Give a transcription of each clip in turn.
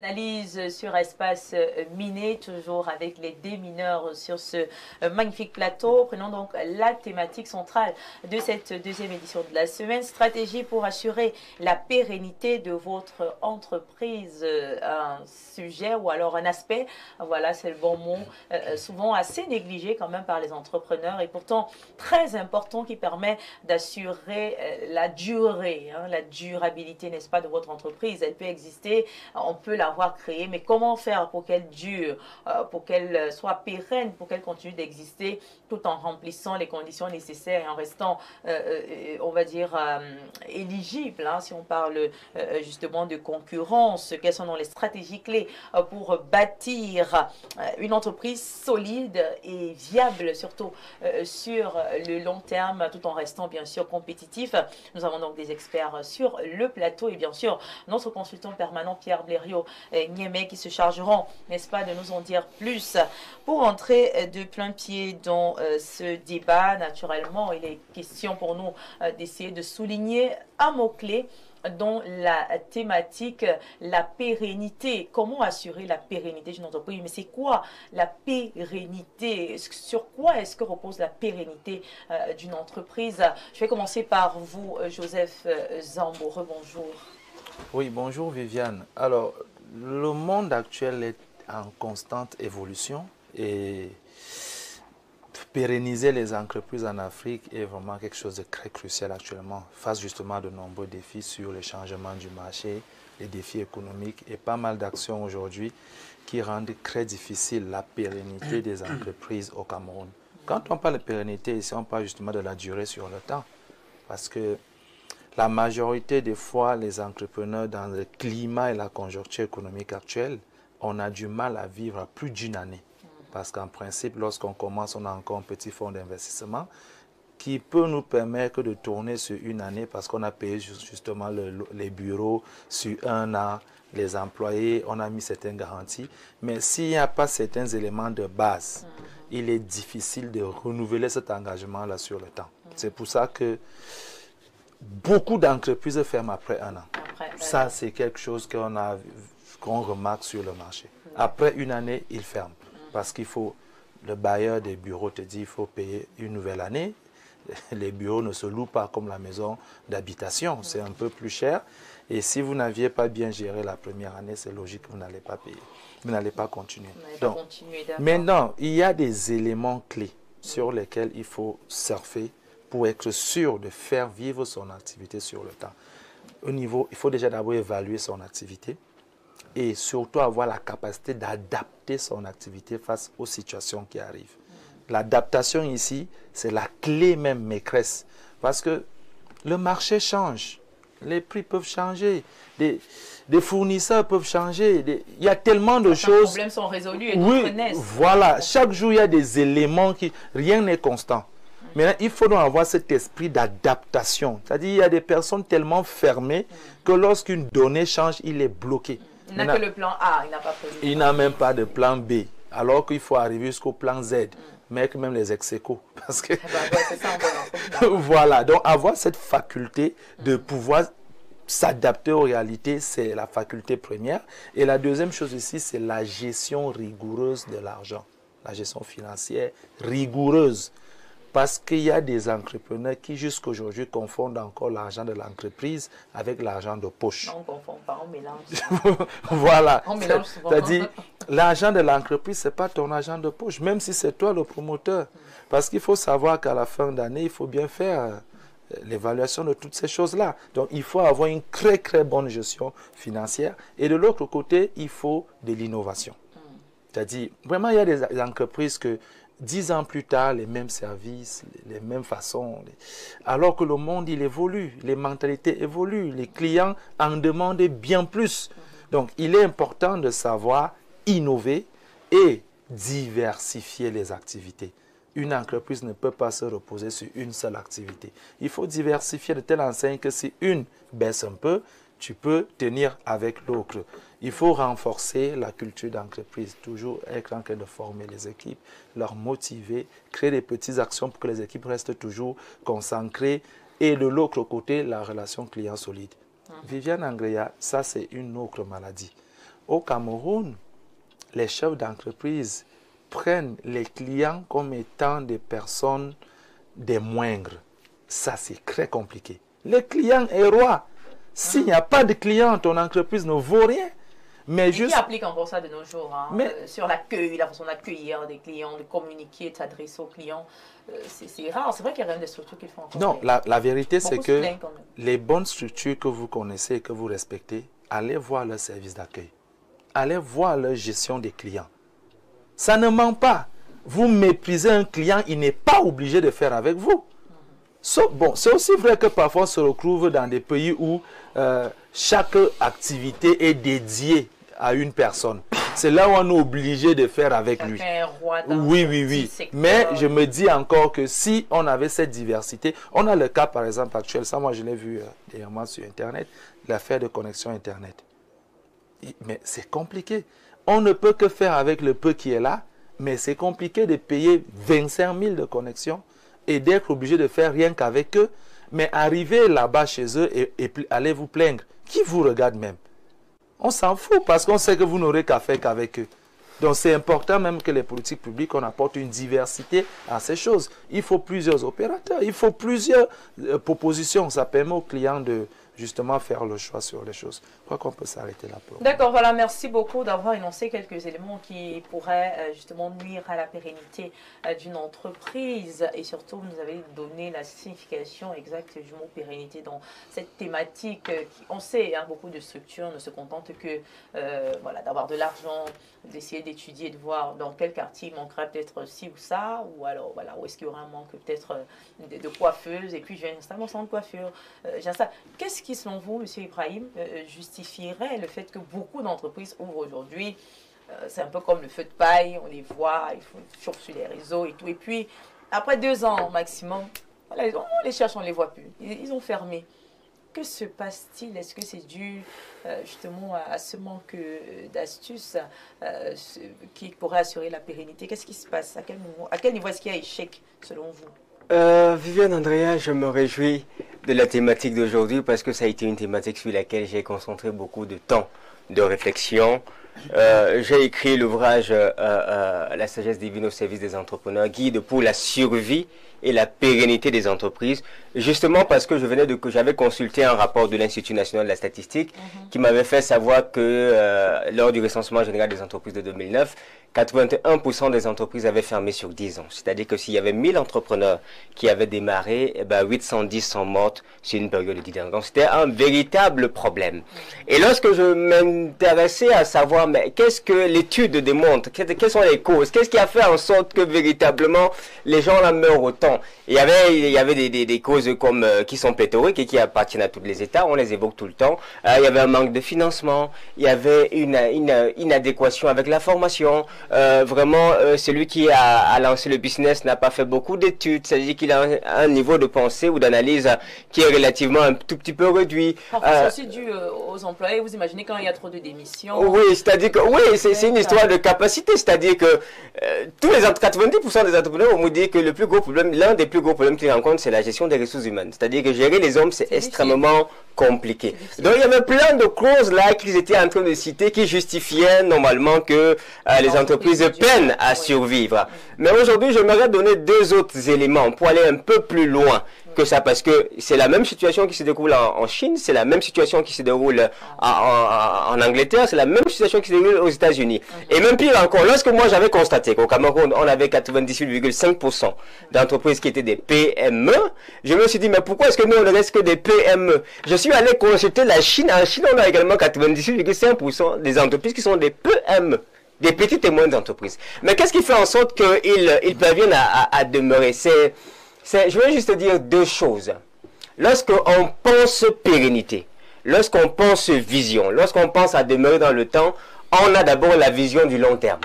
Analyse sur espace miné, toujours avec les démineurs sur ce magnifique plateau. Prenons donc la thématique centrale de cette deuxième édition de la semaine, stratégie pour assurer la pérennité de votre entreprise. Un sujet ou alors un aspect, voilà, c'est le bon mot, souvent assez négligé quand même par les entrepreneurs et pourtant très important qui permet d'assurer la durée, la durabilité, n'est-ce pas, de votre entreprise. Elle peut exister, on peut l'avoir créée, mais comment faire pour qu'elle dure, pour qu'elle soit pérenne, pour qu'elle continue d'exister tout en remplissant les conditions nécessaires et en restant, on va dire, éligible, si on parle justement de concurrence. Quelles sont les stratégies clés pour bâtir une entreprise solide et viable, surtout sur le long terme, tout en restant bien sûr compétitif. Nous avons donc des experts sur le plateau et bien sûr notre consultant permanent Pierre Blériot Niémé qui se chargeront, n'est-ce pas, de nous en dire plus. Pour entrer de plein pied dans ce débat, naturellement, il est question pour nous d'essayer de souligner un mot-clé dans la thématique, la pérennité. Comment assurer la pérennité d'une entreprise? Mais c'est quoi la pérennité? Sur quoi est-ce que repose la pérennité d'une entreprise? Je vais commencer par vous, Joseph Zambo. Bonjour. Oui, bonjour Viviane. Alors, le monde actuel est en constante évolution et pérenniser les entreprises en Afrique est vraiment quelque chose de très crucial actuellement, face justement à de nombreux défis sur le changement du marché, les défis économiques et pas mal d'actions aujourd'hui qui rendent très difficile la pérennité des entreprises au Cameroun. Quand on parle de pérennité, ici on parle justement de la durée sur le temps, parce que la majorité des fois, les entrepreneurs dans le climat et la conjoncture économique actuelle, on a du mal à vivre à plus d'une année. Parce qu'en principe, lorsqu'on commence, on a encore un petit fonds d'investissement qui peut nous permettre de tourner sur une année parce qu'on a payé justement les bureaux sur un an, les employés, on a mis certaines garanties. Mais s'il n'y a pas certains éléments de base, il est difficile de renouveler cet engagement-là sur le temps. C'est pour ça que beaucoup d'entreprises ferment après un an. Ça, c'est quelque chose qu'on remarque sur le marché. Après une année, ils ferment. Parce qu'il faut, le bailleur des bureaux te dit qu'il faut payer une nouvelle année. Les bureaux ne se louent pas comme la maison d'habitation. C'est un peu plus cher. Et si vous n'aviez pas bien géré la première année, c'est logique que vous n'allez pas payer. Vous n'allez pas continuer. Donc, maintenant, il y a des éléments clés sur lesquels il faut surfer pour être sûr de faire vivre son activité sur le temps. Au niveau, il faut déjà d'abord évaluer son activité et surtout avoir la capacité d'adapter son activité face aux situations qui arrivent. L'adaptation ici, c'est la clé même maîtresse parce que le marché change, les prix peuvent changer, des fournisseurs peuvent changer, il y a tellement de choses. Les problèmes sont résolus et d'autres naissent. Voilà, chaque jour il y a des éléments qui, rien n'est constant. Maintenant, il faut donc avoir cet esprit d'adaptation. C'est-à-dire qu'il y a des personnes tellement fermées que lorsqu'une donnée change, il est bloqué. Il n'a que le plan A, il n'a pas prévu. Il n'a même pas de plan B, alors qu'il faut arriver jusqu'au plan Z, mais même les ex-échos. Parce que voilà, donc avoir cette faculté de pouvoir s'adapter aux réalités, c'est la faculté première. Et la deuxième chose ici, c'est la gestion rigoureuse de l'argent. La gestion financière rigoureuse. Parce qu'il y a des entrepreneurs qui jusqu'à aujourd'hui confondent encore l'argent de l'entreprise avec l'argent de poche. Non, on ne confond pas, on mélange. Voilà. On mélange souvent. C'est-à-dire, l'argent de l'entreprise, ce n'est pas ton argent de poche, même si c'est toi le promoteur. Parce qu'il faut savoir qu'à la fin d'année, il faut bien faire l'évaluation de toutes ces choses-là. Donc, il faut avoir une très, très bonne gestion financière. Et de l'autre côté, il faut de l'innovation. C'est-à-dire, vraiment, il y a des entreprises que 10 ans plus tard, les mêmes services, les mêmes façons. Alors que le monde, il évolue, les mentalités évoluent, les clients en demandent bien plus. Donc, il est important de savoir innover et diversifier les activités. Une entreprise ne peut pas se reposer sur une seule activité. Il faut diversifier de telle enseigne que si une baisse un peu, tu peux tenir avec l'autre. Il faut renforcer la culture d'entreprise, toujours être en train de former les équipes, leur motiver, créer des petites actions pour que les équipes restent toujours concentrées. Et de l'autre côté, la relation client solide. Viviane Angrea, ça c'est une autre maladie. Au Cameroun, les chefs d'entreprise prennent les clients comme étant des personnes des moindres. Ça, c'est très compliqué. Le client est roi. S'il n'y a pas de client, ton entreprise ne vaut rien. Mais juste... Qui applique encore ça de nos jours, hein, sur l'accueil, la façon d'accueillir des clients, de communiquer, de s'adresser aux clients. C'est rare. C'est vrai qu'il y a même des structures qui le font encore. Non, la vérité, c'est que les bonnes structures que vous connaissez et que vous respectez, allez voir leur service d'accueil. Allez voir leur gestion des clients. Ça ne ment pas. Vous méprisez un client, il n'est pas obligé de faire avec vous. Bon, c'est aussi vrai que parfois on se retrouve dans des pays où chaque activité est dédiée à une personne. C'est là où on est obligé de faire avec lui. Oui. Mais je me dis encore que si on avait cette diversité, on a le cas par exemple actuel, ça moi je l'ai vu dernièrement sur Internet, l'affaire de connexion Internet. Mais c'est compliqué. On ne peut que faire avec le peu qui est là, mais c'est compliqué de payer 25 000 de connexion et d'être obligé de faire rien qu'avec eux. Mais arriver là-bas chez eux et aller vous plaindre, qui vous regarde même? On s'en fout parce qu'on sait que vous n'aurez qu'à faire qu'avec eux. Donc c'est important même que les politiques publiques, on apporte une diversité à ces choses. Il faut plusieurs opérateurs, il faut plusieurs propositions. Ça permet aux clients de justement faire le choix sur les choses. Je crois qu'on peut s'arrêter là. D'accord, voilà, merci beaucoup d'avoir énoncé quelques éléments qui pourraient justement nuire à la pérennité d'une entreprise et surtout vous nous avez donné la signification exacte du mot pérennité dans cette thématique. On sait, hein, beaucoup de structures ne se contentent que voilà, d'avoir de l'argent, d'essayer d'étudier, de voir dans quel quartier il manquerait peut-être ci ou ça, ou alors voilà, où est-ce qu'il y aura un manque peut-être de coiffeuses, et puis je vais installer mon centre de coiffure. Qu'est-ce qui, selon vous, M. Ibrahim, justifierait le fait que beaucoup d'entreprises ouvrent aujourd'hui? C'est un peu comme le feu de paille, on les voit, ils font sur les réseaux et tout, et puis après 2 ans maximum, voilà, on les cherche, on ne les voit plus, ils ont fermé. Que se passe-t-il? Est-ce que c'est dû justement à ce manque d'astuces qui pourrait assurer la pérennité? Qu'est-ce qui se passe? À quel niveau est-ce qu'il y a échec selon vous? Viviane, Andrea, je me réjouis de la thématique d'aujourd'hui parce que ça a été une thématique sur laquelle j'ai concentré beaucoup de temps de réflexion. J'ai écrit l'ouvrage La sagesse divine au service des entrepreneurs, guide pour la survie et la pérennité des entreprises, justement parce que j'avais consulté un rapport de l'Institut national de la statistique qui m'avait fait savoir que lors du recensement général des entreprises de 2009, 81% des entreprises avaient fermé sur 10 ans. C'est-à-dire que s'il y avait 1000 entrepreneurs qui avaient démarré, eh ben 810 sont mortes sur une période de 10 ans. Donc c'était un véritable problème. Et lorsque je m'intéressais à savoir, mais qu'est-ce que l'étude démontre, quelles sont les causes, qu'est-ce qui a fait en sorte que véritablement les gens là meurent autant? Il y avait des causes comme qui sont pléthoriques et qui appartiennent à tous les États, on les évoque tout le temps. Il y avait un manque de financement, il y avait une inadéquation avec la formation. Vraiment, celui qui a lancé le business n'a pas fait beaucoup d'études, c'est-à-dire qu'il a un niveau de pensée ou d'analyse qui est relativement un tout petit peu réduit. C'est aussi dû aux employés, vous imaginez quand il y a trop de démissions. Oui, c'est-à-dire que c'est une histoire de capacité, c'est-à-dire que tous les 90% des entrepreneurs vont vous dire que le plus gros problème, l'un des plus gros problèmes qu'ils rencontrent, c'est la gestion des ressources humaines. C'est-à-dire que gérer les hommes, c'est extrêmement compliqué. Donc il y avait plein de clauses là qu'ils étaient en train de citer qui justifiaient normalement que les entreprises peinent à survivre. Mais aujourd'hui, j'aimerais donner 2 autres éléments pour aller un peu plus loin que ça, parce que c'est la même situation qui se déroule en Chine, c'est la même situation qui se déroule en Angleterre, c'est la même situation qui se déroule aux États-Unis. Et même pire encore, lorsque moi j'avais constaté qu'au Cameroun, on avait 98,5% d'entreprises qui étaient des PME, je me suis dit, mais pourquoi est-ce que nous on ne reste que des PME? Je suis allé consulter la Chine. En Chine, on a également 98,5% des entreprises qui sont des PME. Des petites et moyennes entreprises. Mais qu'est-ce qui fait en sorte qu'ils parviennent à demeurer? Je vais juste dire 2 choses. Lorsqu'on pense pérennité, lorsqu'on pense vision, lorsqu'on pense à demeurer dans le temps, on a d'abord la vision du long terme.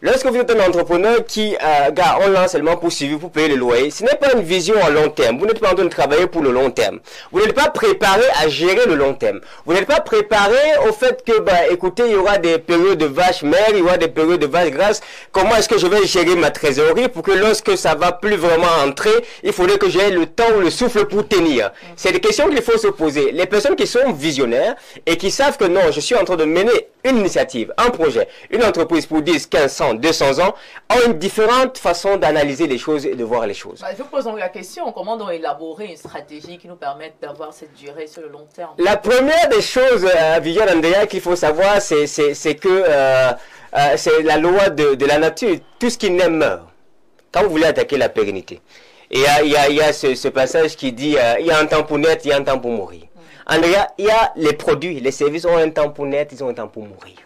Lorsque vous êtes un entrepreneur qui, on lance seulement pour suivre, pour payer le loyer, ce n'est pas une vision à long terme. Vous n'êtes pas en train de travailler pour le long terme. Vous n'êtes pas préparé à gérer le long terme. Vous n'êtes pas préparé au fait que, écoutez, il y aura des périodes de vaches mères, il y aura des périodes de vaches grasses. Comment est-ce que je vais gérer ma trésorerie pour que lorsque ça va plus vraiment entrer, il faudrait que j'ai le temps ou le souffle pour tenir. C'est des questions qu'il faut se poser. Les personnes qui sont visionnaires et qui savent que non, je suis en train de mener une initiative, un projet, une entreprise pour 10, 15, 100, 200 ans, ont une différente façon d'analyser les choses et de voir les choses. Je vous pose donc la question, comment donc élaborer une stratégie qui nous permette d'avoir cette durée sur le long terme? La première des choses, Viviane Andrea, qu'il faut savoir, c'est que c'est la loi de la nature. Tout ce qui naît meurt. Quand vous voulez attaquer la pérennité. Et il y a ce passage qui dit, il y a un temps pour naître, il y a un temps pour mourir. Andrea, il y a les produits, les services ont un temps pour naître, ils ont un temps pour mourir.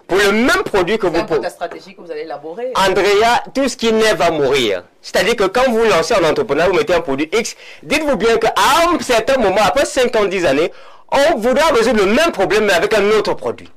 Pour le même produit que vous... C'est la stratégie que vous allez élaborer. Andrea, tout ce qui naît va mourir. C'est-à-dire que quand vous lancez un entrepreneur, vous mettez un produit X, dites-vous bien qu'à un certain moment, après 5 ans, 10 années, on voudra résoudre le même problème mais avec un autre produit.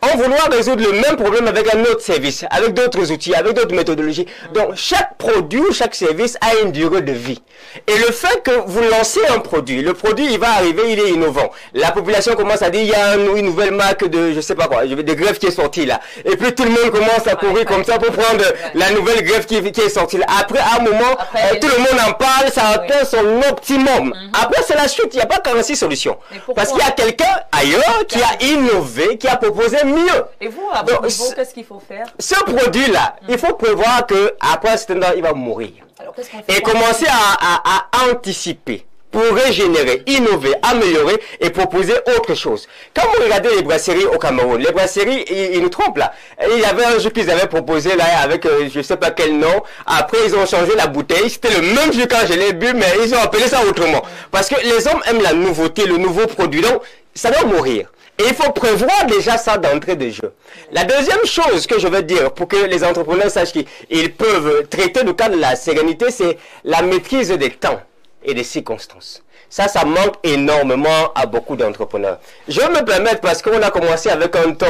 On voudra résoudre le même problème avec un autre service, avec d'autres outils, avec d'autres méthodologies. Donc, chaque produit ou chaque service a une durée de vie. Et le fait que vous lancez un produit, le produit, il va arriver, il est innovant. La population commence à dire, il y a une nouvelle marque de, je sais pas quoi, de greffe qui est sortie là. Et puis, tout le monde commence à courir comme ça pour prendre la nouvelle greffe qui est sortie là. Après, à un moment, tout le monde en parle, ça atteint son optimum. Après, c'est la suite, il n'y a pas 46 solutions. Parce qu'il y a quelqu'un ailleurs qui a innové, qui a proposé mieux. Et vous, à votre niveau, qu'est-ce qu'il faut faire? Ce produit-là, il faut prévoir qu'après un certain temps, il va mourir. Alors, qu'est-ce qu'on fait? Et commencer à anticiper pour régénérer, innover, améliorer et proposer autre chose. Quand vous regardez les brasseries au Cameroun, les brasseries, ils nous trompent là. Il y avait un jus qu'ils avaient proposé là avec je ne sais pas quel nom. Après, ils ont changé la bouteille. C'était le même jus quand je l'ai bu, mais ils ont appelé ça autrement. Parce que les hommes aiment la nouveauté, le nouveau produit. Donc, ça doit mourir. Et il faut prévoir déjà ça d'entrée de jeu. La deuxième chose que je veux dire pour que les entrepreneurs sachent qu'ils peuvent traiter le cas de la sérénité, c'est la maîtrise des temps et des circonstances. Ça manque énormément à beaucoup d'entrepreneurs. Je vais me permettre, parce qu'on a commencé avec un ton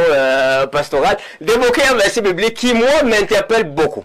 pastoral, d'évoquer un verset biblique qui, moi, m'interpelle beaucoup.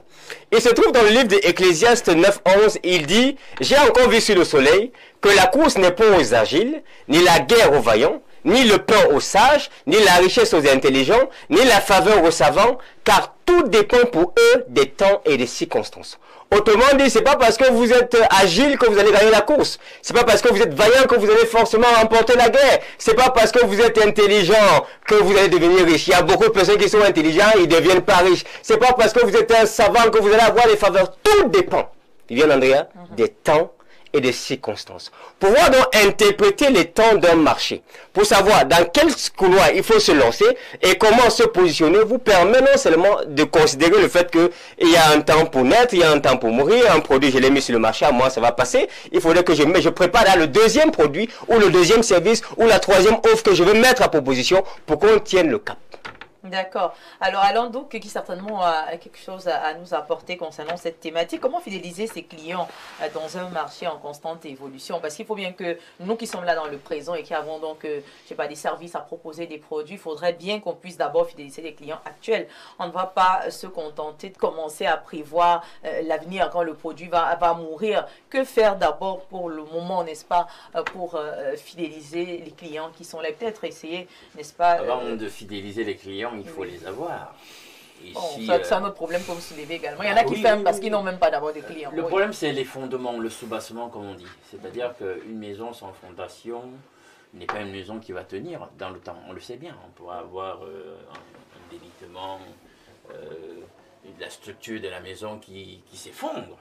Il se trouve dans le livre d'Ecclésiaste 9:11, il dit « J'ai encore vu sur le soleil que la course n'est pas aux agiles, ni la guerre aux vaillants, ni le pain aux sages, ni la richesse aux intelligents, ni la faveur aux savants, car tout dépend pour eux des temps et des circonstances. » Autrement dit, c'est pas parce que vous êtes agile que vous allez gagner la course. C'est pas parce que vous êtes vaillant que vous allez forcément remporter la guerre. C'est pas parce que vous êtes intelligent que vous allez devenir riche. Il y a beaucoup de personnes qui sont intelligents, ils deviennent pas riches. C'est pas parce que vous êtes un savant que vous allez avoir des faveurs. Tout dépend, Viviane Andrea, des temps et des circonstances. Pouvoir donc interpréter les temps d'un marché, pour savoir dans quel couloir il faut se lancer et comment se positionner, vous permet non seulement de considérer le fait qu'il y a un temps pour naître, il y a un temps pour mourir, un produit je l'ai mis sur le marché, à moi ça va passer, il faudrait que je prépare là le deuxième produit ou le deuxième service ou la troisième offre que je veux mettre à proposition pour qu'on tienne le cap. D'accord. Alors, Alain Douk, qui certainement a quelque chose à nous apporter concernant cette thématique, comment fidéliser ses clients dans un marché en constante évolution? Parce qu'il faut bien que nous qui sommes là dans le présent et qui avons donc, je sais pas, des services à proposer, des produits, il faudrait bien qu'on puisse d'abord fidéliser les clients actuels. On ne va pas se contenter de commencer à prévoir l'avenir quand le produit va mourir. Que faire d'abord pour le moment, n'est-ce pas, pour fidéliser les clients qui sont là? Peut-être essayer, n'est-ce pas... Avant de fidéliser les clients, il faut les avoir. Ici, c'est un autre problème qu'on vous soulever également. Il y en a qui ferment parce qu'ils n'ont même pas d'abord des clients. Le problème, c'est les fondements, le soubassement, comme on dit. C'est-à-dire qu'une maison sans fondation n'est pas une maison qui va tenir dans le temps. On le sait bien. On pourra avoir un délitement de la structure de la maison qui s'effondre.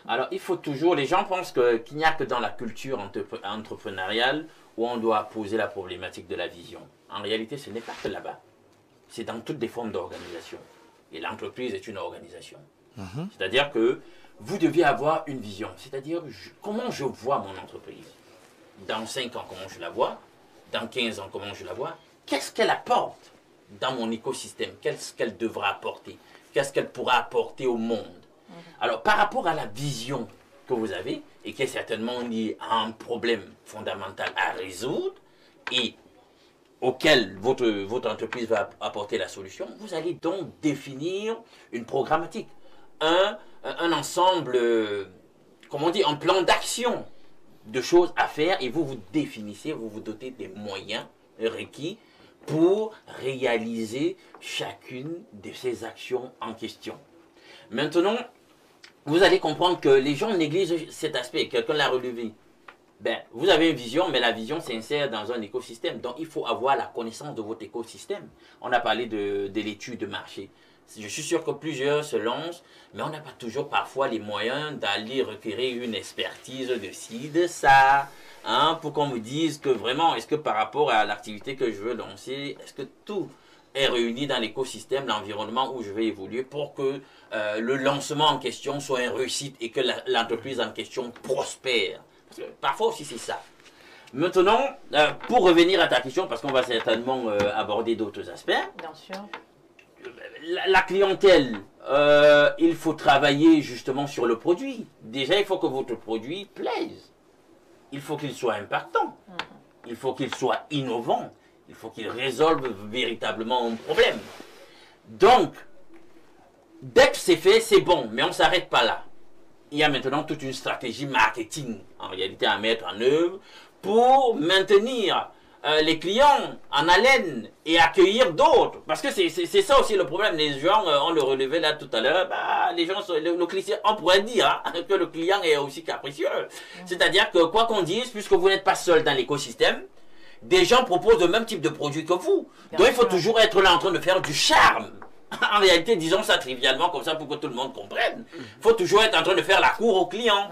Alors, il faut toujours... Les gens pensent qu'il n'y a que dans la culture entrepreneuriale où on doit poser la problématique de la vision. En réalité, ce n'est pas que là-bas. C'est dans toutes les formes d'organisation. Et l'entreprise est une organisation. C'est-à-dire que vous devez avoir une vision. C'est-à-dire comment je vois mon entreprise. Dans 5 ans, comment je la vois. Dans 15 ans, comment je la vois. Qu'est-ce qu'elle apporte dans mon écosystème. Qu'est-ce qu'elle devra apporter. Qu'est-ce qu'elle pourra apporter au monde. Alors, par rapport à la vision que vous avez, et qui est certainement liée à un problème fondamental à résoudre, et auquel votre entreprise va apporter la solution, vous allez donc définir une programmatique, un ensemble, comment on dit, un plan d'action de choses à faire et vous vous définissez, vous vous dotez des moyens requis pour réaliser chacune de ces actions en question. Maintenant, vous allez comprendre que les gens négligent cet aspect, quelqu'un l'a relevé. Ben, vous avez une vision, mais la vision s'insère dans un écosystème. Donc, il faut avoir la connaissance de votre écosystème. On a parlé de l'étude de marché. Je suis sûr que plusieurs se lancent, mais on n'a pas toujours parfois les moyens d'aller requérir une expertise de ci, de ça, hein, pour qu'on me dise que vraiment, est-ce que par rapport à l'activité que je veux lancer, est-ce que tout est réuni dans l'écosystème, l'environnement où je vais évoluer pour que le lancement en question soit une réussite et que l'entreprise en question prospère. Parce que parfois aussi c'est ça. Maintenant, pour revenir à ta question, parce qu'on va certainement aborder d'autres aspects. Bien sûr. La clientèle, il faut travailler justement sur le produit. Déjà, il faut que votre produit plaise. Il faut qu'il soit impactant. Il faut qu'il soit innovant. Il faut qu'il résolve véritablement un problème. Donc, dès que c'est fait, c'est bon, mais on ne s'arrête pas là. Il y a maintenant toute une stratégie marketing, en réalité, à mettre en œuvre pour maintenir les clients en haleine et accueillir d'autres. Parce que c'est ça aussi le problème. Les gens, on le relevait là tout à l'heure, bah, les gens, le client, on pourrait dire hein, que le client est aussi capricieux. C'est-à-dire que quoi qu'on dise, puisque vous n'êtes pas seul dans l'écosystème, des gens proposent le même type de produit que vous. Donc il faut toujours être là en train de faire du charme. En réalité, disons ça trivialement comme ça pour que tout le monde comprenne. Il faut toujours être en train de faire la cour aux clients.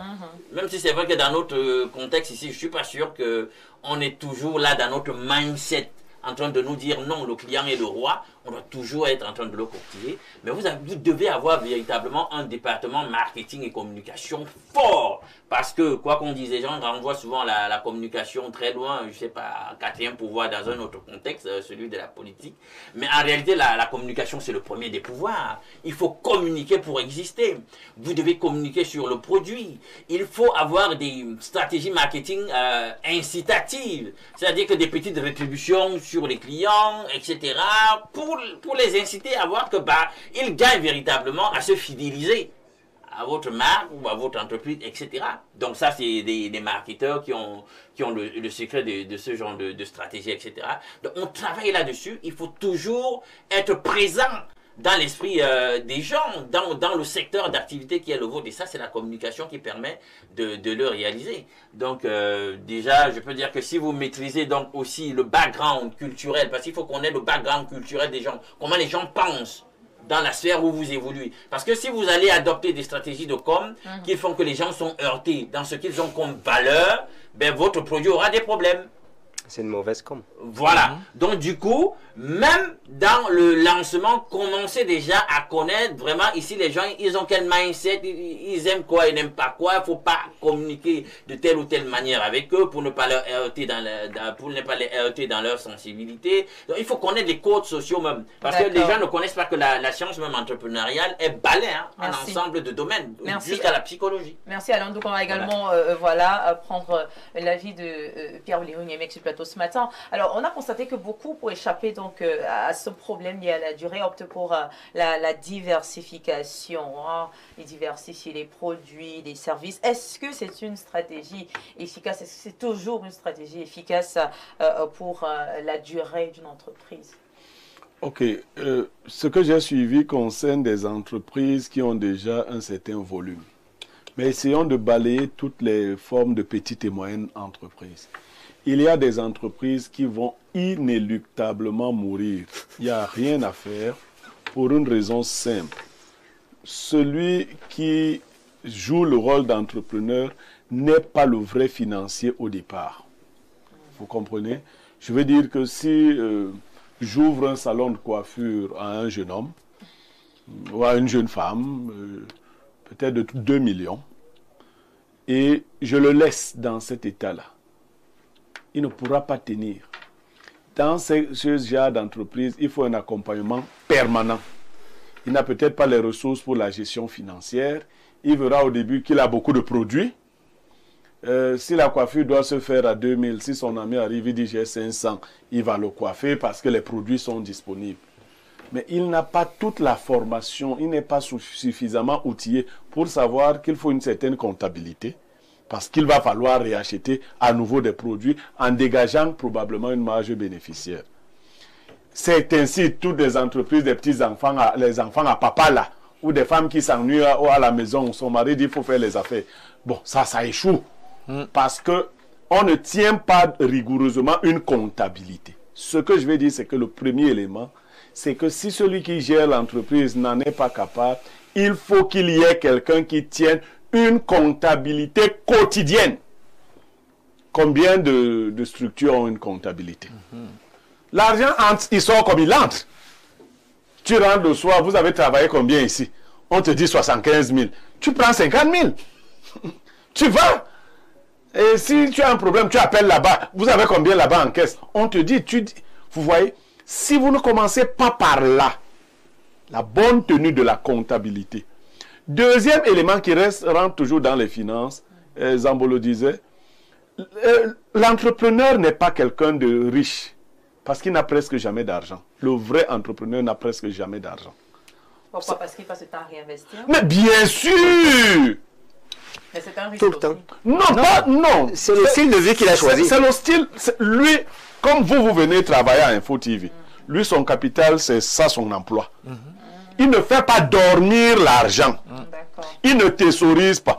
Même si c'est vrai que dans notre contexte ici, je ne suis pas sûr qu'on est toujours là dans notre mindset en train de nous dire non, le client est le roi. On doit toujours être en train de le courtiser. Mais vous devez avoir véritablement un département marketing et communication fort. Parce que, quoi qu'on dise, les gens renvoient souvent la communication très loin, je ne sais pas, quatrième pouvoir dans un autre contexte, celui de la politique. Mais en réalité, la communication, c'est le premier des pouvoirs. Il faut communiquer pour exister. Vous devez communiquer sur le produit. Il faut avoir des stratégies marketing incitatives. C'est-à-dire que des petites rétributions sur les clients, etc. Pour les inciter à voir que bah, ils gagnent véritablement à se fidéliser à votre marque ou à votre entreprise, etc. Donc ça, c'est des marketeurs qui ont le secret de ce genre de stratégie, etc. Donc on travaille là-dessus. Il faut toujours être présent dans l'esprit des gens, dans le secteur d'activité qui est le vôtre. Et ça, c'est la communication qui permet de le réaliser. Donc, déjà, je peux dire que si vous maîtrisez donc aussi le background culturel, parce qu'il faut qu'on ait le background culturel des gens, comment les gens pensent dans la sphère où vous évoluez. Parce que si vous allez adopter des stratégies de com qui font que les gens sont heurtés dans ce qu'ils ont comme valeur, ben, votre produit aura des problèmes. C'est une mauvaise com. Voilà. Donc, du coup, même dans le lancement, commencez déjà à connaître vraiment ici les gens, ils ont quel mindset, ils aiment quoi, ils n'aiment pas quoi. Il ne faut pas communiquer de telle ou telle manière avec eux pour ne pas leur heurter dans leur sensibilité. Donc, il faut connaître les codes sociaux même. Parce que les gens ne connaissent pas que la science même entrepreneuriale est balai un ensemble de domaines, jusqu'à la psychologie. Merci Alain. Donc, on va également prendre l'avis de Pierre Olivier sur le plateau ce matin. Alors, on a constaté que beaucoup, pour échapper donc à ce problème lié à la durée, optent pour la diversification, hein, et diversifier les produits, les services. Est-ce que c'est une stratégie efficace? Est-ce que c'est toujours une stratégie efficace pour la durée d'une entreprise? Ok. Ce que j'ai suivi concerne des entreprises qui ont déjà un certain volume. Mais essayons de balayer toutes les formes de petites et moyennes entreprises. Il y a des entreprises qui vont inéluctablement mourir. Il n'y a rien à faire pour une raison simple. Celui qui joue le rôle d'entrepreneur n'est pas le vrai financier au départ. Vous comprenez? Je veux dire que si j'ouvre un salon de coiffure à un jeune homme ou à une jeune femme, peut-être de 2 millions, et je le laisse dans cet état-là, il ne pourra pas tenir. Dans ce genre d'entreprise, il faut un accompagnement permanent. Il n'a peut-être pas les ressources pour la gestion financière. Il verra au début qu'il a beaucoup de produits. Si la coiffure doit se faire à 2000, si son ami arrive, il dit j'ai 500, il va le coiffer parce que les produits sont disponibles. Mais il n'a pas toute la formation, il n'est pas suffisamment outillé pour savoir qu'il faut une certaine comptabilité, parce qu'il va falloir réacheter à nouveau des produits en dégageant probablement une marge bénéficiaire. C'est ainsi toutes les entreprises, des petits-enfants, les enfants à papa là, ou des femmes qui s'ennuient à la maison, son mari dit il faut faire les affaires. Bon, ça échoue, parce qu'on ne tient pas rigoureusement une comptabilité. Ce que je vais dire, c'est que le premier élément, c'est que si celui qui gère l'entreprise n'en est pas capable, il faut qu'il y ait quelqu'un qui tienne une comptabilité quotidienne. Combien de structures ont une comptabilité? L'argent entre, il sort comme il entre. Tu rentres le soir, vous avez travaillé combien ici? On te dit 75 000. Tu prends 50 000. Tu vas. Et si tu as un problème, tu appelles là-bas. Vous avez combien là-bas en caisse? On te dit, vous voyez, si vous ne commencez pas par là, la bonne tenue de la comptabilité. Deuxième élément qui rentre toujours dans les finances, Zambolo disait, l'entrepreneur n'est pas quelqu'un de riche, parce qu'il n'a presque jamais d'argent. Le vrai entrepreneur n'a presque jamais d'argent. Pourquoi? Parce qu'il passe le temps à réinvestir. Mais bien sûr! Mais c'est un risque Tout le temps. aussi. Non. C'est le style de vie qu'il a choisi. C'est le style. Lui, comme vous venez travailler à Info TV, lui, son capital, c'est ça son emploi. Il ne fait pas dormir l'argent. Il ne thésaurise pas.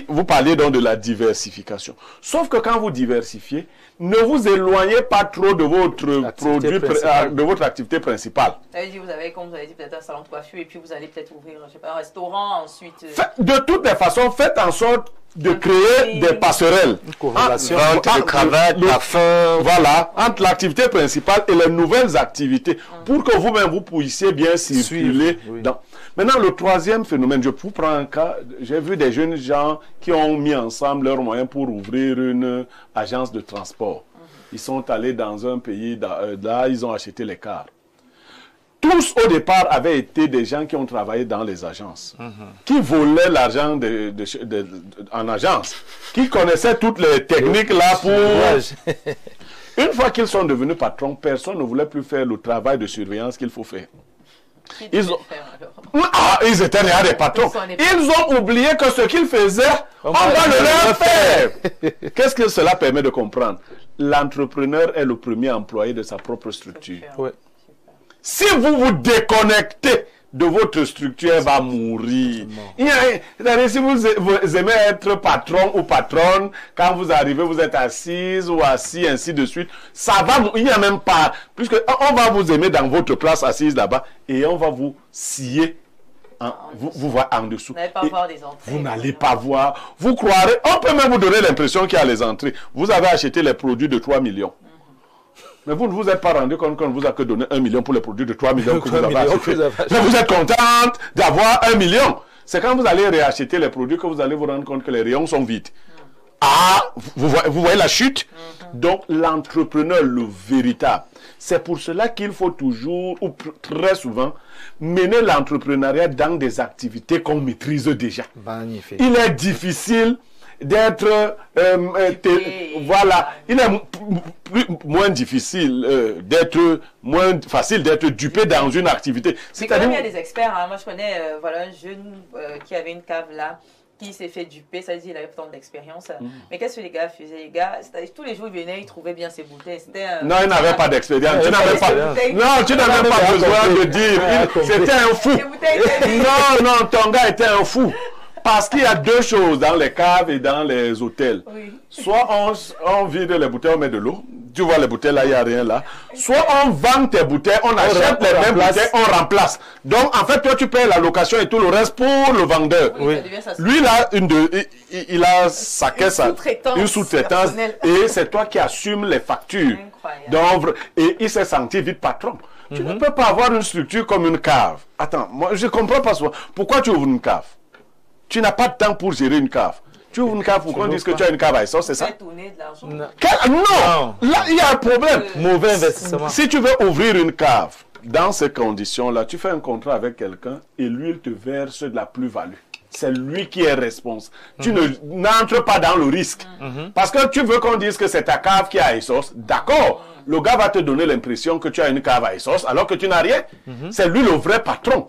Vous parlez donc de la diversification. Sauf que quand vous diversifiez, ne vous éloignez pas trop de votre produit, de votre activité principale. Ça veut dire, comme vous avez dit, peut-être un salon de coiffure et puis vous allez peut-être ouvrir, je sais pas, un restaurant ensuite. De toutes les façons, faites en sorte de créer des passerelles. Corrélation entre le travail, parfum. Voilà, entre l'activité principale et les nouvelles activités, pour que vous-même vous puissiez bien circuler. Dans... Maintenant, le troisième phénomène, je vous prends un cas, j'ai vu des jeunes gens qui ont mis ensemble leurs moyens pour ouvrir une agence de transport. Ils sont allés dans un pays, là, ils ont acheté les cars. Tous, au départ, avaient été des gens qui ont travaillé dans les agences, qui volaient l'argent en agence, qui connaissaient toutes les techniques là pour... Une fois qu'ils sont devenus patrons, personne ne voulait plus faire le travail de surveillance qu'il faut faire. Ils étaient déjà des patrons. Ils ont oublié que ce qu'ils faisaient, on va le leur faire. Qu'est-ce que cela permet de comprendre? L'entrepreneur est le premier employé de sa propre structure. Si vous vous déconnectez de votre structure, elle va mourir. Si vous aimez être patron ou patronne, quand vous arrivez, vous êtes assise ou assis, ainsi de suite, ça va, il n'y a même pas, puisque on va vous aimer dans votre place assise là-bas et on va vous scier. Vous voyez en dessous. Vous n'allez pas voir des entrées. Vous n'allez pas voir. Vous croirez, on peut même vous donner l'impression qu'il y a les entrées. Vous avez acheté les produits de 3 millions. Mais vous ne vous êtes pas rendu compte qu'on ne vous a que donné 1 million pour les produits de 3 millions que vous avez achetés. Mais vous êtes contente d'avoir 1 million. C'est quand vous allez réacheter les produits que vous allez vous rendre compte que les rayons sont vides. Ah, vous voyez la chute? Donc, l'entrepreneur, le véritable. C'est pour cela qu'il faut toujours, ou très souvent, mener l'entrepreneuriat dans des activités qu'on maîtrise déjà. Magnifique. Il est difficile d'être voilà, il est moins difficile moins facile d'être dupé dans une activité. Mais quand même, il y a des experts, hein. Moi je connais voilà, un jeune qui avait une cave là, qui s'est fait duper, ça veut dire qu'il avait tant d'expérience. Mais qu'est-ce que les gars faisaient? Les gars, tous les jours ils venaient, ils trouvaient bien ses bouteilles. Non, ils n'avaient pas d'expérience. Tu n'avais pas besoin de dire. C'était un fou. Non, ton gars était un fou. Parce qu'il y a deux choses dans les caves et dans les hôtels. Soit on vide les bouteilles, on met de l'eau. Tu vois les bouteilles là, il n'y a rien là. Soit on vend tes bouteilles, on achète les mêmes bouteilles, on remplace. Donc en fait, toi tu payes la location et tout le reste pour le vendeur. Lui là, il a sa caisse, une sous-traitance et c'est toi qui assumes les factures. Et il s'est senti vite patron. Tu ne peux pas avoir une structure comme une cave. Attends, moi je ne comprends pas ça. Pourquoi tu ouvres une cave? Tu n'as pas de temps pour gérer une cave. Tu ouvres une cave pour qu'on dise que tu as une cave à essence, c'est ça? Non, là il y a un problème. Mauvais investissement. Si tu veux ouvrir une cave, dans ces conditions-là, tu fais un contrat avec quelqu'un et lui, il te verse de la plus-value. c'est lui qui est responsable. Tu n'entres pas dans le risque. Parce que tu veux qu'on dise que c'est ta cave qui a essence, d'accord. Le gars va te donner l'impression que tu as une cave à essence alors que tu n'as rien. C'est lui le vrai patron.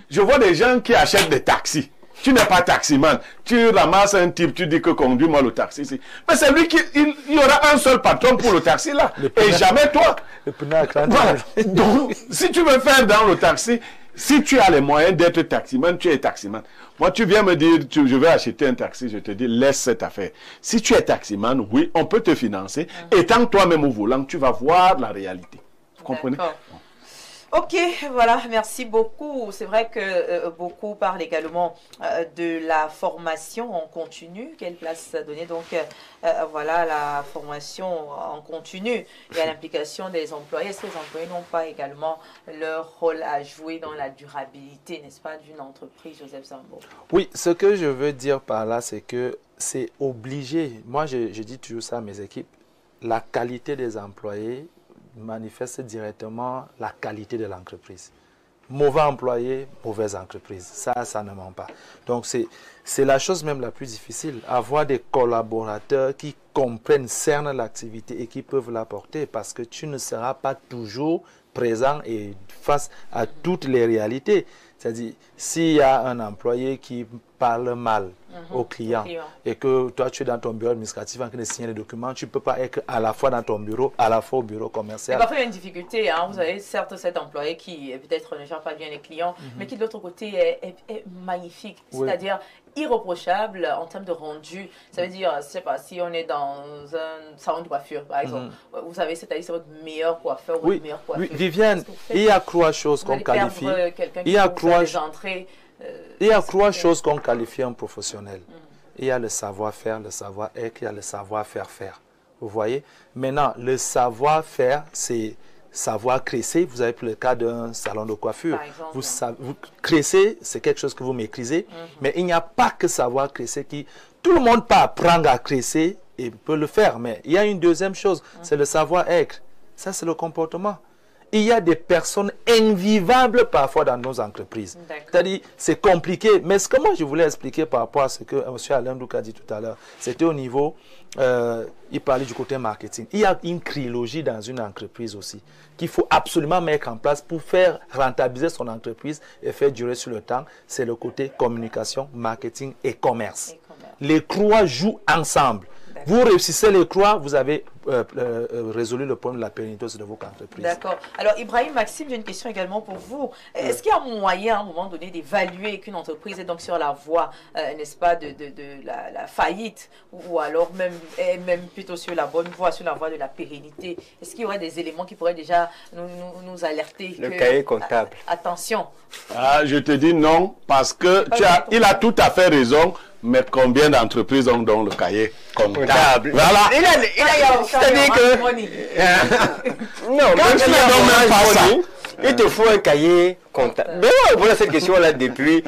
Je vois des gens qui achètent des taxis. Tu n'es pas taximan. Tu ramasses un type, tu dis que conduis-moi le taxi ici. Mais c'est lui qui... Il y aura un seul patron pour le taxi là. Et jamais toi. Voilà. Donc, si tu veux faire dans le taxi, si tu as les moyens d'être taximan, tu es taximan. Moi, tu viens me dire, je vais acheter un taxi, je te dis, laisse cette affaire. Si tu es taximan, oui, on peut te financer. Étant toi-même au volant, tu vas voir la réalité. Vous comprenez? Ok, voilà, merci beaucoup. C'est vrai que beaucoup parlent également de la formation en continu. Quelle place donner donc voilà, la formation en continu et à l'implication des employés. Est-ce que les employés n'ont pas également leur rôle à jouer dans la durabilité, n'est-ce pas, d'une entreprise, Joseph Zambo? Oui, ce que je veux dire par là, c'est que c'est obligé. Moi, je dis toujours ça à mes équipes. La qualité des employés manifeste directement la qualité de l'entreprise. Mauvais employé, mauvaise entreprise. Ça ne ment pas. Donc, c'est la chose même la plus difficile. Avoir des collaborateurs qui comprennent, cernent l'activité et qui peuvent l'apporter parce que tu ne seras pas toujours présent et face à toutes les réalités. C'est-à-dire, s'il y a un employé qui parle mal au client et que toi, tu es dans ton bureau administratif en train de signer les documents, tu ne peux pas être à la fois dans ton bureau, à la fois au bureau commercial. Et parfois, il y a une difficulté. Hein. Vous avez certes cet employé qui peut-être ne gère pas bien les clients, mais qui de l'autre côté est magnifique. C'est-à-dire irréprochable en termes de rendu. Ça veut dire, je sais pas, si on est dans un salon de coiffure, par exemple, vous savez, c'est-à-dire c'est votre meilleur coiffeur ou votre meilleur coiffeur. Oui, Viviane, il y a trois choses qu'on qualifie. Il y a trois choses qu'on qualifie un professionnel. Il y a le savoir-faire, le savoir-être, il y a le savoir-faire. Vous voyez? Maintenant, le savoir-faire, c'est savoir cresser. Vous avez pris le cas d'un salon de coiffure. Vous cresser, c'est quelque chose que vous maîtrisez. Mais il n'y a pas que savoir cresser qui... Tout le monde peut apprendre à cresser et peut le faire. Mais il y a une deuxième chose, c'est le savoir-être. Ça, c'est le comportement. Il y a des personnes invivables parfois dans nos entreprises. C'est-à-dire, c'est compliqué. Mais ce que moi, je voulais expliquer par rapport à ce que M. Alain Douk a dit tout à l'heure, c'était au niveau, il parlait du côté marketing. Il y a une trilogie dans une entreprise aussi qu'il faut absolument mettre en place pour faire rentabiliser son entreprise et faire durer sur le temps. C'est le côté communication, marketing et commerce. Les trois jouent ensemble. Vous réussissez les trois, vous avez résolu le problème de la pérennité de votre entreprise. D'accord. Alors, Ibrahim Maxime, j'ai une question également pour vous. Est-ce qu'il y a un moyen, à un moment donné, d'évaluer qu'une entreprise est donc sur la voie, n'est-ce pas, de la faillite, ou alors même plutôt sur la bonne voie, sur la voie de la pérennité? Est-ce qu'il y aurait des éléments qui pourraient déjà nous alerter? Le cahier comptable. Attention. Ah, je te dis non, parce que il a tout à fait raison. Mais combien d'entreprises ont dans le cahier comptable? Voilà. C'est-à-dire que... non, même si même pas ça, il te faut un cahier comptable. Mais on pose cette question-là depuis...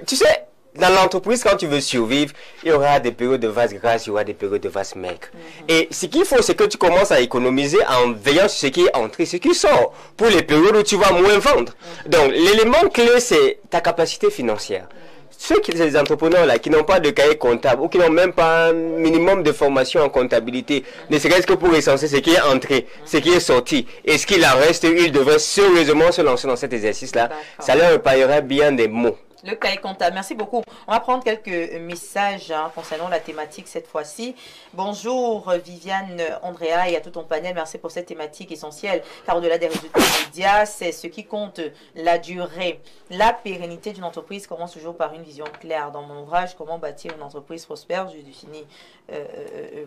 Tu sais, dans l'entreprise, quand tu veux survivre, il y aura des périodes de vase grasse, il y aura des périodes de vase maigre. Et ce qu'il faut, c'est que tu commences à économiser en veillant sur ce qui est entré, ce qui sort, pour les périodes où tu vas moins vendre. Donc, l'élément clé, c'est ta capacité financière. Ces entrepreneurs-là qui n'ont pas de cahier comptable ou qui n'ont même pas un minimum de formation en comptabilité, ne serait-ce que pour recenser ce qui est entré, ce qui est sorti et ce qu'il en reste, ils devraient sérieusement se lancer dans cet exercice-là. Ça leur épargnerait bien des mots. Le cahier comptable, merci beaucoup. On va prendre quelques messages concernant la thématique cette fois-ci. Bonjour Viviane, Andrea et à tout ton panel, merci pour cette thématique essentielle. Car au-delà des résultats immédiats, c'est ce qui compte, la durée. La pérennité d'une entreprise commence toujours par une vision claire. Dans mon ouvrage, Comment bâtir une entreprise prospère, je définis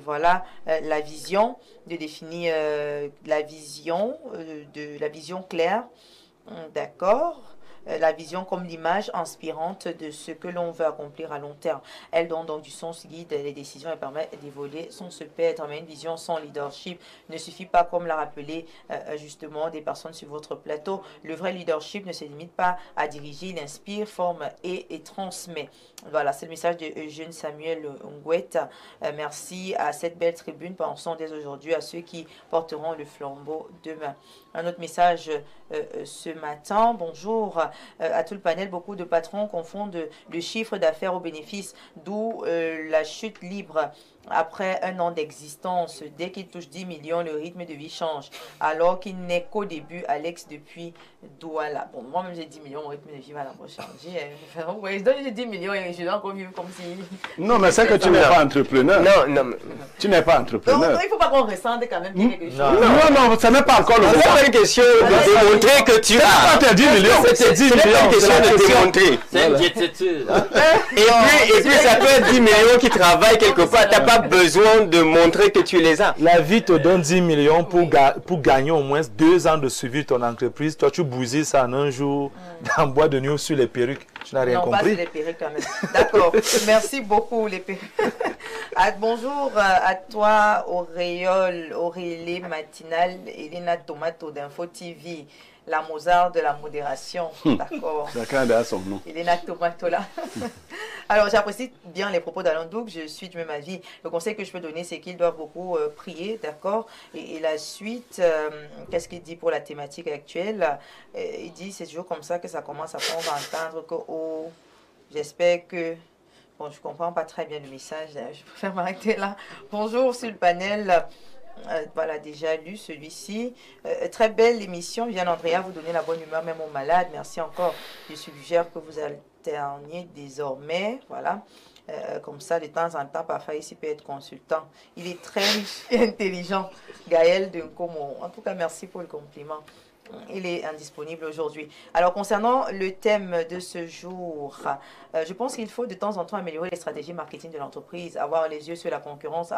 voilà, la vision, de définir la vision claire. D'accord. La vision comme l'image inspirante de ce que l'on veut accomplir à long terme. Elle donne donc du sens, guide les décisions et permet d'évoluer sans se perdre. Mais une vision sans leadership ne suffit pas, comme l'a rappelé justement des personnes sur votre plateau. Le vrai leadership ne se limite pas à diriger, il inspire, forme et transmet. Voilà, c'est le message de Eugène Samuel Ngouette. Merci à cette belle tribune. Pensons dès aujourd'hui à ceux qui porteront le flambeau demain. Un autre message ce matin. Bonjour. à tout le panel, beaucoup de patrons confondent le chiffre d'affaires au bénéfice, d'où la chute libre. Après un an d'existence, dès qu'il touche 10 millions, le rythme de vie change. Alors qu'il n'est qu'au début, Alex, depuis Douala. Bon, moi-même, j'ai 10 millions, mon rythme de vie va d'abord changer. Ouais, j'ai 10 millions et je dois encore vivre comme si... Non, mais c'est que tu n'es pas entrepreneur. Non. Tu n'es pas entrepreneur. Non, il ne faut pas qu'on ressente quand même quelque chose. Non, ça n'est pas encore le Ce n'est cas. pas une question de démontrer que tu as. Quand tu as 10 millions, C'est 10 millions. C'est une question de démontrer. C'est une jet-setteuse. Et puis ça peut être 10 millions qui travaillent quelque part. Tu n'as pas besoin de montrer que tu les as. La vie te donne 10 millions pour gagner au moins 2 ans de suivi de ton entreprise. Toi, tu bousilles ça en un jour dans bois de nuit sur les perruques. Tu n'as rien non, compris. pas sur les perruques quand même. D'accord. Merci beaucoup, les perruques. Bonjour à toi, Aurélie Matinale, Elena Tomato d'Info TV, la Mozart de la modération. D'accord. Chacun a son nom. Elena Tomato là. Alors, j'apprécie bien les propos d'Alain Douk, je suis du même avis. Le conseil que je peux donner, c'est qu'ils doivent beaucoup prier, d'accord. Et la suite, qu'est-ce qu'il dit pour la thématique actuelle? Il dit, c'est toujours comme ça que ça commence à prendre à entendre que, oh, j'espère que... Bon, je ne comprends pas très bien le message, je préfère m'arrêter là. Bonjour sur le panel. Voilà, déjà lu celui-ci. Très belle émission. Viviane Andrea, vous donnez la bonne humeur même aux malades. Merci encore. Je suggère que vous alterniez désormais. Voilà. Comme ça, de temps en temps, parfois, ici peut être consultant. Il est très riche et intelligent. Gaël de Nkomo. En tout cas, merci pour le compliment. Il est indisponible aujourd'hui. Alors, concernant le thème de ce jour, je pense qu'il faut de temps en temps améliorer les stratégies marketing de l'entreprise, avoir les yeux sur la concurrence,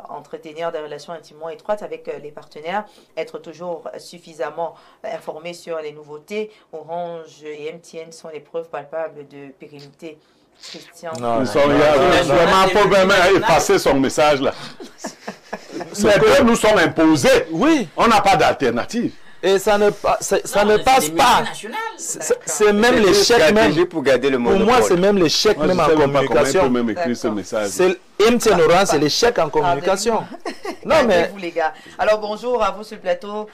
entretenir des relations intimement étroites avec les partenaires, être toujours suffisamment informé sur les nouveautés. Orange et MTN sont les preuves palpables de pérennité. Christian. Ils sont vraiment problème à effacer son message là. C'est que nous sommes imposés. Oui. On n'a pas d'alternative. Et ça ne passe pas. C'est même l'échec même. Pour garder le monopole. Pour moi, c'est même l'échec même en communication. On peut même écrire ce message. MTN Orange, c'est l'échec en communication. Non, mais... vous les gars. Alors, bonjour à vous sur le plateau.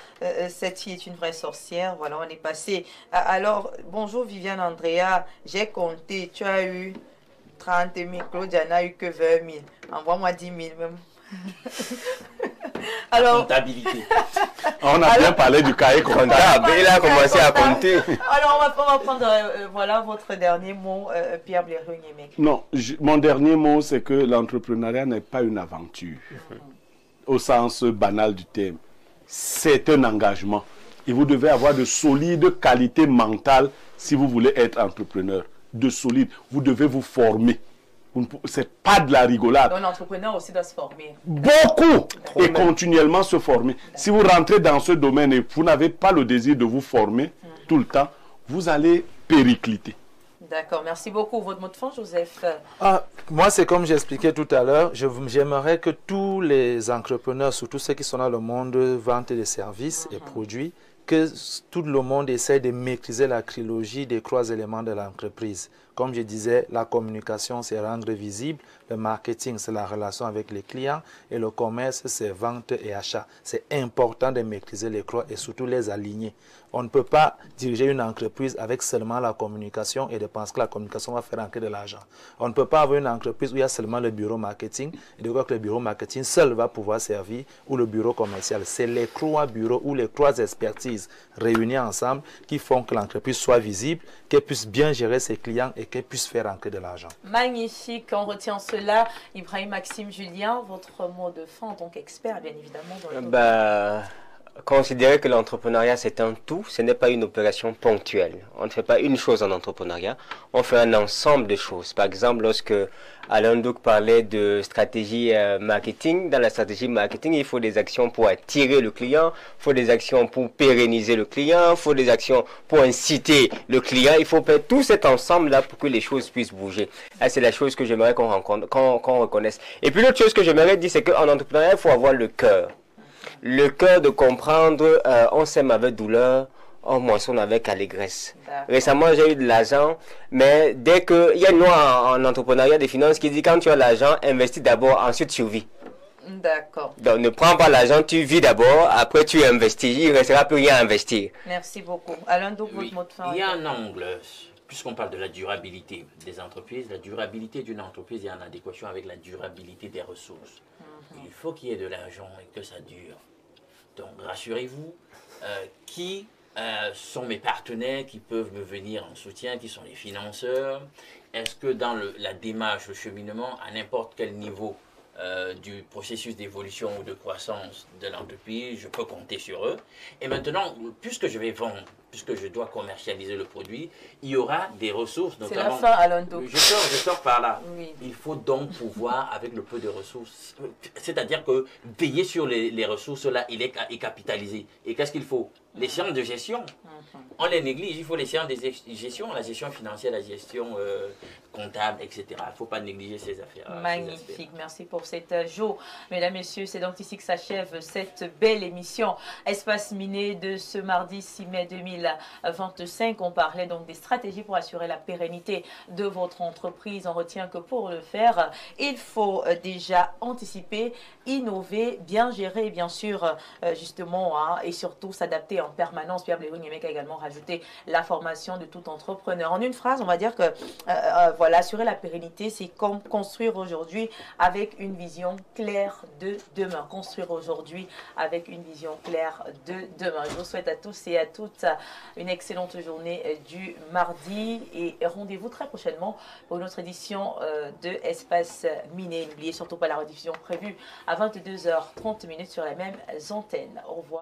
Cette fille est une vraie sorcière. Voilà, on est passé. Alors, bonjour Viviane Andrea. J'ai compté. Tu as eu 30 000. Claudia n'a eu que 20 000. Envoie-moi 10 000 même. Alors, comptabilité. On a bien parlé du cahier comptable. Il a commencé à compter. Alors, on va prendre voilà votre dernier mot, Pierre Blériot-Nyémé. Non, mon dernier mot, c'est que l'entrepreneuriat n'est pas une aventure, au sens banal du terme. C'est un engagement. Et vous devez avoir de solides qualités mentales si vous voulez être entrepreneur. De solides. Vous devez vous former. C'est pas de la rigolade. Donc l'entrepreneur aussi doit se former. Beaucoup. Et continuellement se former. Si vous rentrez dans ce domaine et vous n'avez pas le désir de vous former tout le temps, vous allez péricliter. D'accord, merci beaucoup. Votre mot de fin, Joseph? Moi, c'est comme j'expliquais tout à l'heure, j'aimerais que tous les entrepreneurs, surtout ceux qui sont dans le monde de vente de services et produits, que tout le monde essaie de maîtriser la trilogie des 3 éléments de l'entreprise. Comme je disais, la communication, c'est rendre visible. Le marketing, c'est la relation avec les clients. Et le commerce, c'est vente et achat. C'est important de maîtriser les 3 et surtout les aligner. On ne peut pas diriger une entreprise avec seulement la communication et de penser que la communication va faire entrer de l'argent. On ne peut pas avoir une entreprise où il y a seulement le bureau marketing et de croire que le bureau marketing seul va pouvoir servir ou le bureau commercial. C'est les 3 bureaux ou les 3 expertises réunies ensemble qui font que l'entreprise soit visible, qu'elle puisse bien gérer ses clients et qu'elle puisse faire entrer de l'argent. Magnifique, on retient cela. Ibrahim Maxime Julien, votre mot de fin en tant qu'expert, bien évidemment. Dans le considérer que l'entrepreneuriat c'est un tout, ce n'est pas une opération ponctuelle. On ne fait pas une chose en entrepreneuriat, on fait un ensemble de choses. Par exemple, lorsque Alain Douk parlait de stratégie marketing, dans la stratégie marketing, il faut des actions pour attirer le client, il faut des actions pour pérenniser le client, il faut des actions pour inciter le client. Il faut faire tout cet ensemble-là pour que les choses puissent bouger. C'est la chose que j'aimerais qu'on reconnaisse. Et puis l'autre chose que j'aimerais dire, c'est qu'en entrepreneuriat, il faut avoir le cœur. Le cœur de comprendre, on sème avec douleur, on moissonne avec allégresse. Récemment, j'ai eu de l'argent, mais dès qu'il y a une loi en entrepreneuriat des finances qui dit quand tu as l'argent, investis d'abord, ensuite survis. D'accord. Donc ne prends pas l'argent, tu vis d'abord, après tu investis, il ne restera plus rien à investir. Merci beaucoup. Alain, donc Oui. votre mot de fin. Il y a un angle, puisqu'on parle de la durabilité des entreprises, la durabilité d'une entreprise est en adéquation avec la durabilité des ressources. Il faut qu'il y ait de l'argent et que ça dure. Donc rassurez-vous, qui sont mes partenaires qui peuvent me venir en soutien, qui sont les financeurs? Est-ce que dans la démarche, le cheminement, à n'importe quel niveau du processus d'évolution ou de croissance de l'entreprise, je peux compter sur eux? Et maintenant, puisque je vais vendre, puisque je dois commercialiser le produit, il y aura des ressources. C'est la fin, Alain Donc. Je sors par là. Oui. Il faut donc pouvoir, avec le peu de ressources, c'est-à-dire que veiller sur les ressources là et capitaliser. Et qu'est-ce qu'il faut? Les sciences de gestion. On les néglige, il faut les sciences de gestion, la gestion financière, la gestion comptable, etc. Il ne faut pas négliger ces affaires. Magnifique, merci pour cet ajout. Mesdames, Messieurs, c'est donc ici que s'achève cette belle émission Espace Miné de ce mardi 6 mai 2025. On parlait donc des stratégies pour assurer la pérennité de votre entreprise. On retient que pour le faire, il faut déjà anticiper, innover, bien gérer, bien sûr, justement, et surtout s'adapter en permanence. Pierre Blérou-Niemek a également rajouté la formation de tout entrepreneur. En une phrase, on va dire que voilà, assurer la pérennité, c'est comme construire aujourd'hui avec une vision claire de demain. Construire aujourd'hui avec une vision claire de demain. Je vous souhaite à tous et à toutes une excellente journée du mardi et rendez-vous très prochainement pour une autre édition de Espace Miné. N'oubliez surtout pas la rediffusion prévue à 22h30 sur la même antenne. Au revoir.